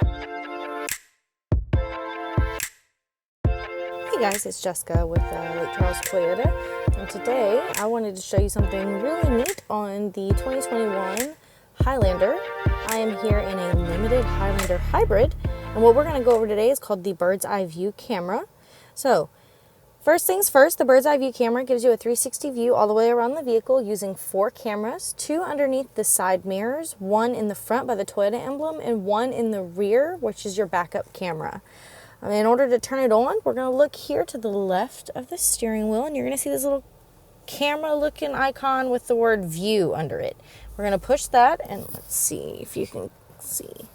Hey guys, it's Jessica with Lake Charles Toyota, and today I wanted to show you something really neat on the 2021 Highlander. I am here in a limited Highlander hybrid, and what we're going to go over today is called the bird's eye view camera. So, first things first, the bird's eye view camera gives you a 360 view all the way around the vehicle using 4 cameras, 2 underneath the side mirrors, 1 in the front by the Toyota emblem, and 1 in the rear, which is your backup camera. In order to turn it on, we're going to look here to the left of the steering wheel, and you're going to see this little camera looking icon with the word view under it. We're going to push that, and let's see if you can see.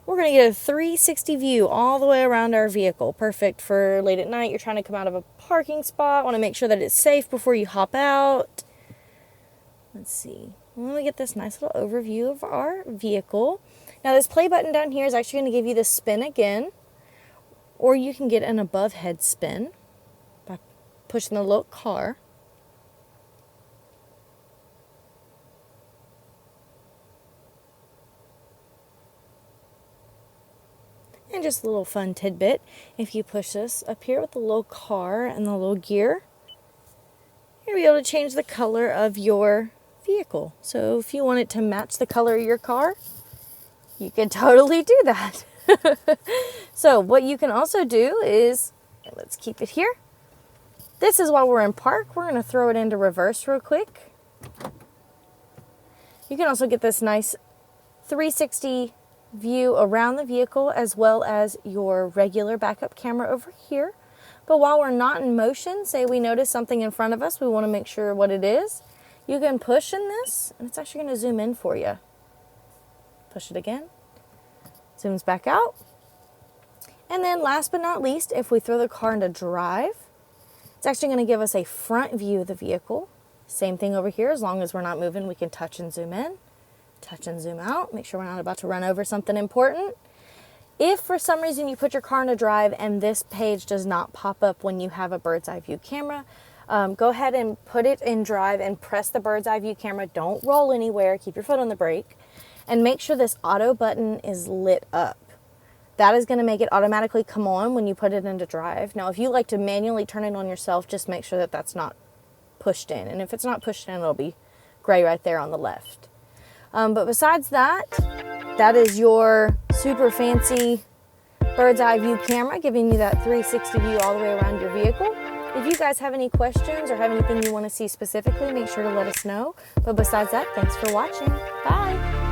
We're going to get a 360 view all the way around our vehicle. Perfect for late at night. You're trying to come out of a parking spot. Want to make sure that it's safe before you hop out. Let's see. Let me get this nice little overview of our vehicle. Now this play button down here is actually going to give you the spin again. Or you can get an above head spin by pushing the little car. And just a little fun tidbit, if you push this up here with the little car and the little gear, you'll be able to change the color of your vehicle. So if you want it to match the color of your car, you can totally do that. So what you can also do is, let's keep it here. This is while we're in park. We're going to throw it into reverse real quick. You can also get this nice 360 view around the vehicle as well as your regular backup camera over here. But while we're not in motion, say we notice something in front of us, we want to make sure what it is. You can push in this and it's actually going to zoom in for you. Push it again. Zooms back out. And then last but not least, if we throw the car into drive, it's actually going to give us a front view of the vehicle. Same thing over here. As long as we're not moving, we can touch and zoom in, touch and zoom out. Make sure we're not about to run over something important. If for some reason you put your car into drive and this page does not pop up when you have a bird's eye view camera, go ahead and put it in drive and press the bird's eye view camera. Don't roll anywhere. Keep your foot on the brake. And make sure this auto button is lit up. That is going to make it automatically come on when you put it into drive. Now, if you like to manually turn it on yourself, just make sure that that's not pushed in. And if it's not pushed in, it'll be gray right there on the left. But besides that, that is your super fancy bird's eye view camera, giving you that 360 view all the way around your vehicle. If you guys have any questions or have anything you want to see specifically, make sure to let us know. But besides that, thanks for watching. Bye.